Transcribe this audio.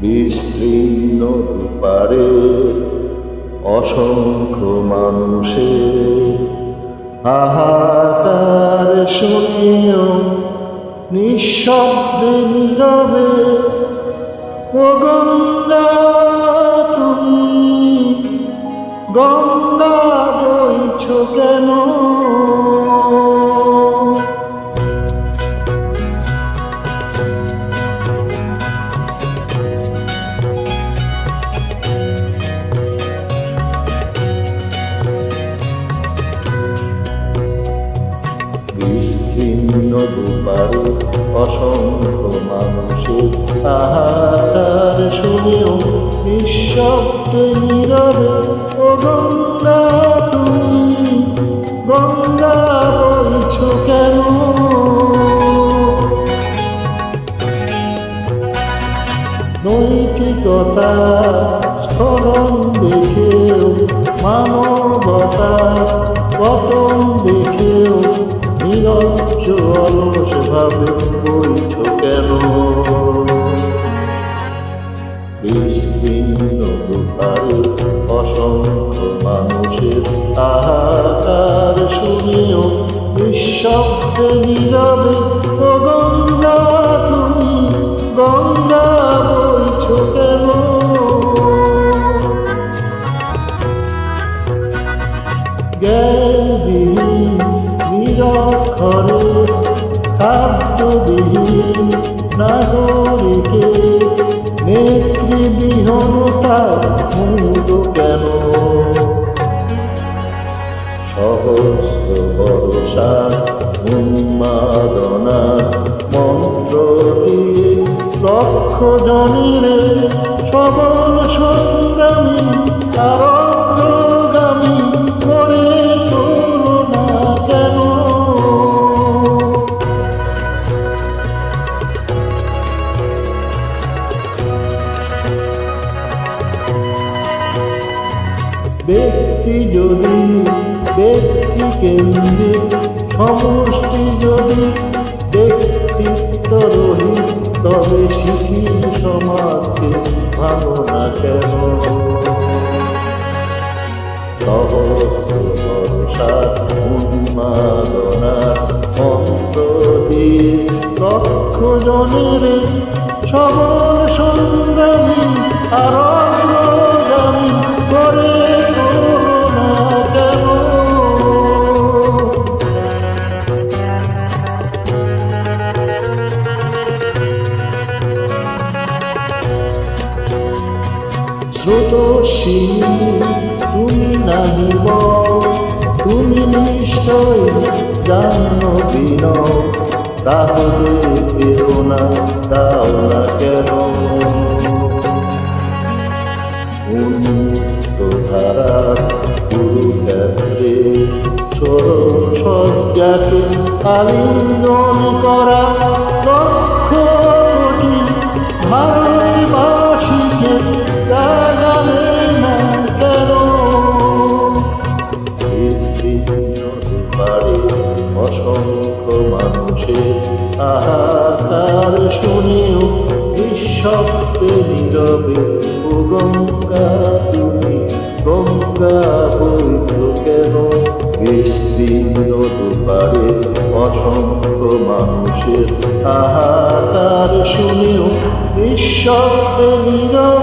বিস্তীর্ণ দুপারে অসংখ্য মানুষের হাহাকার শুনিও নিঃশব্দে নীরবে। ও গঙ্গা তুমি গঙ্গা বইছ কেন? বিস্তীর্ণ দুপারে অসংখ্য মানুষের হাহাকার শুনেও নিঃশব্দে নীরবে। ও গঙ্গা তুমি গঙ্গা বইছ কেন? নৈতিকতা স্খলন দেখেও মানবতা পতন দেখেও নিরজ্জ অলস ভাবে বইছ কেন? বিস্তীর্ণ দুপারে অসংখ্য মানুষের হাহাকার শুনিও নিঃশব্দে নীরবে। ও গঙ্গা তুমি গঙ্গা বইছ কেন? জ্ঞানবিহীন নিরক্ষরে খাদ্যবিহীন নাগরিকে নেতৃবিহীনতা মূল কেন? সহস্র ভরসা উন্মাদনার মন্ত্র দিয়ে লক্ষ জনের সবল সংগ্রামী আর অগ্রগামী করে তোলো না কেন? ব্যক্তি যদি ব্যক্তি কেন্দ্রিক, সমষ্টি যদি ব্যক্তিত্ব রহিত, তবে শিথিল সমাজকে ভালো না কেন? সহস্র ভরসা উন্মাদনার মন্ত্র দিয়ে লক্ষ জনের সবল সংগ্রামী আর অগ্রগামী করে তোলো না কেন? স্রোতস্বিনী তুমি নাহি বও, তুমি নিশ্চয় জানো বিনয়, তাহলে প্রেরণা দাও না কেন? উন্মুক্ত ধারার কুরুক্ষেত্রে চরম শয্যাকে আলিঙ্গন করা লক্ষ কোটি ভারতবাসীকে জাগালে না কেন? বিস্তীর্ণ দুপারে অসংখ্য মানুষের হাহাকার শুনেও নিঃশব্দে নীরবে। ও গঙ্গা তুমি গঙ্গা বইছ কেন? বিস্তীর্ণ দুপারে অসংখ্য মানুষের হাহাকার শুনেও নিঃশব্দে নীরবে।